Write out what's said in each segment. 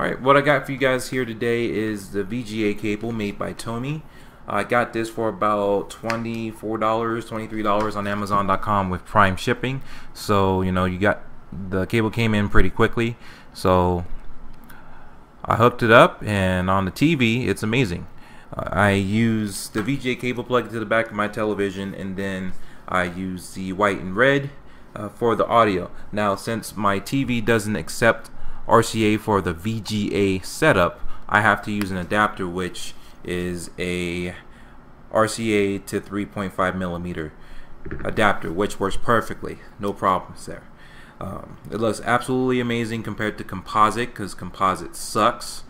Alright, what I got for you guys here today is the VGA cable made by Tomee. I got this for about $24, $23 on Amazon.com with Prime shipping. So, you got the cable came in pretty quickly. So, I hooked it up, and on the TV, it's amazing. I use the VGA cable plugged to the back of my television, and then I use the white and red for the audio. Now, since my TV doesn't accept RCA for the VGA setup, I have to use an adapter, which is a RCA to 3.5 millimeter adapter, which works perfectly, no problems there. It looks absolutely amazing compared to composite, because composite sucks.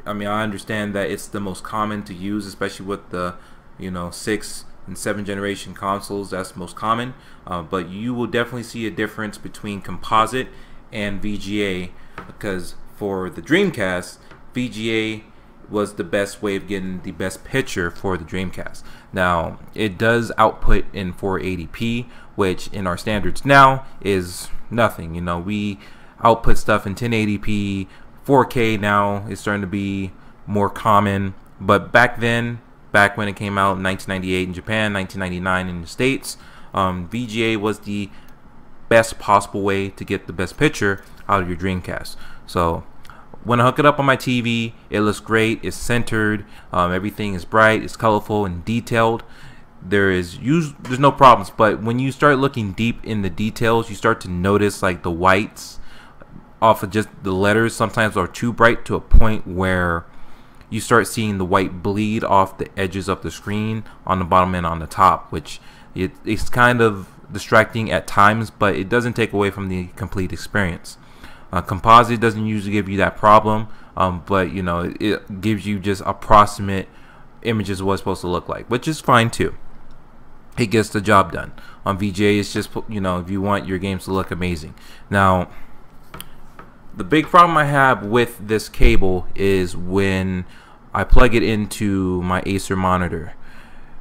I mean, I understand that it's the most common to use, especially with the 6th and 7th generation consoles. That's most common, but you will definitely see a difference between composite and VGA, because for the Dreamcast, VGA was the best way of getting the best picture for the Dreamcast. Now, it does output in 480p, which in our standards now is nothing. We output stuff in 1080p. 4K now is starting to be more common, but back then, back when it came out in 1998 in Japan, 1999 in the States, VGA was the best possible way to get the best picture out of your Dreamcast. So when I hook it up on my TV, it looks great. It's centered. Everything is bright. It's colorful and detailed. There's no problems. But when you start looking deep in the details, you start to notice like the whites off of just the letters sometimes are too bright to a point where you start seeing the white bleed off the edges of the screen on the bottom and on the top, which it's kind of distracting at times, but it doesn't take away from the complete experience. Composite doesn't usually give you that problem, but it gives you just approximate images of what it's supposed to look like, which is fine too. It gets the job done. On VGA, it's just if you want your games to look amazing. Now, the big problem I have with this cable is when I plug it into my Acer monitor.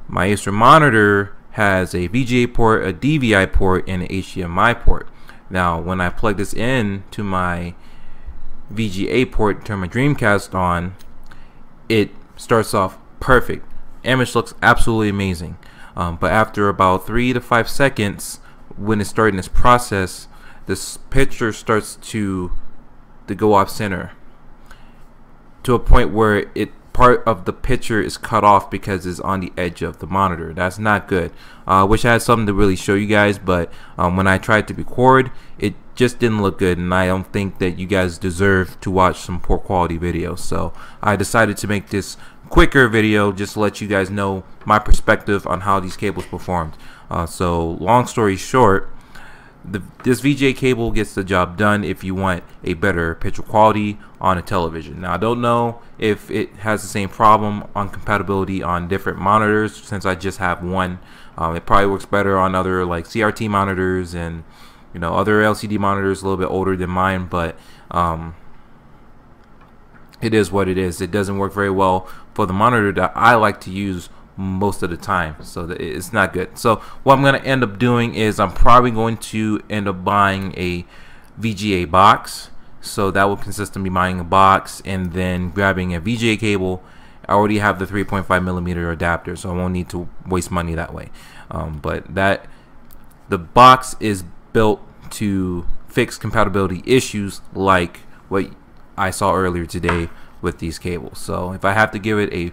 My Acer monitor has a VGA port, a DVI port, and an HDMI port. Now, when I plug this in to my VGA port, turn my Dreamcast on, it starts off perfect. Image looks absolutely amazing. But after about 3 to 5 seconds, when it's starting this process, this picture starts to go off center to a point where part of the picture is cut off because it's on the edge of the monitor. That's not good. Wish I had something to really show you guys, but when I tried to record, it just didn't look good, and I don't think that you guys deserve to watch some poor quality videos. So I decided to make this quicker video just to let you guys know my perspective on how these cables performed. So long story short, this VGA cable gets the job done if you want a better picture quality on a television. Now, I don't know if it has the same problem on compatibility on different monitors, since I just have one. It probably works better on other like CRT monitors and other LCD monitors a little bit older than mine, but it is what it is. It doesn't work very well for the monitor that I like to use most of the time, so it's not good. So what I'm going to end up doing is I'm probably going to end up buying a VGA box. So that will consist of me buying a box and then grabbing a VGA cable. I already have the 3.5 millimeter adapter, so I won't need to waste money that way. But the box is built to fix compatibility issues like what I saw earlier today with these cables. So if I have to give it a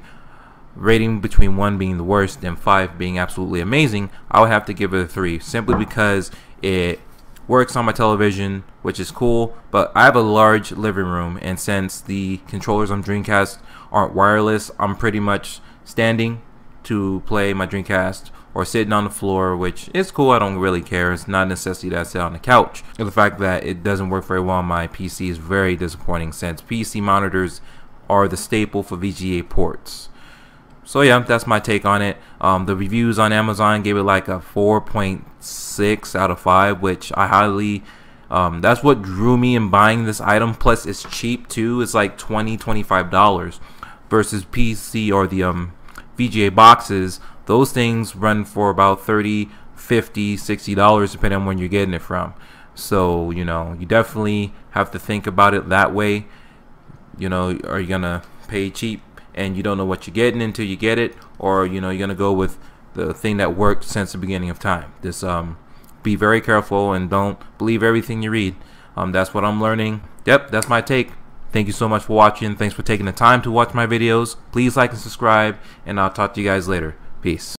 rating between 1 being the worst and 5 being absolutely amazing, I would have to give it a 3, simply because it works on my television, which is cool, but I have a large living room, and since the controllers on Dreamcast aren't wireless, I'm pretty much standing to play my Dreamcast or sitting on the floor, which is cool. I don't really care. It's not a necessity that I sit on the couch. And the fact that it doesn't work very well on my PC is very disappointing, since PC monitors are the staple for VGA ports. So yeah, that's my take on it. The reviews on Amazon gave it like a 4.6 out of 5, which I highly, that's what drew me in buying this item. Plus it's cheap too. It's like $20–$25 versus PC or the VGA boxes. Those things run for about $30, $50, $60 depending on when you're getting it from. So you know, you definitely have to think about it that way. You know, are you gonna pay cheap and you don't know what you're getting until you get it, or you know, you're gonna go with the thing that worked since the beginning of time? This be very careful and don't believe everything you read. That's what I'm learning. Yep, that's my take. Thank you so much for watching. Thanks for taking the time to watch my videos. Please like and subscribe, and I'll talk to you guys later. Peace.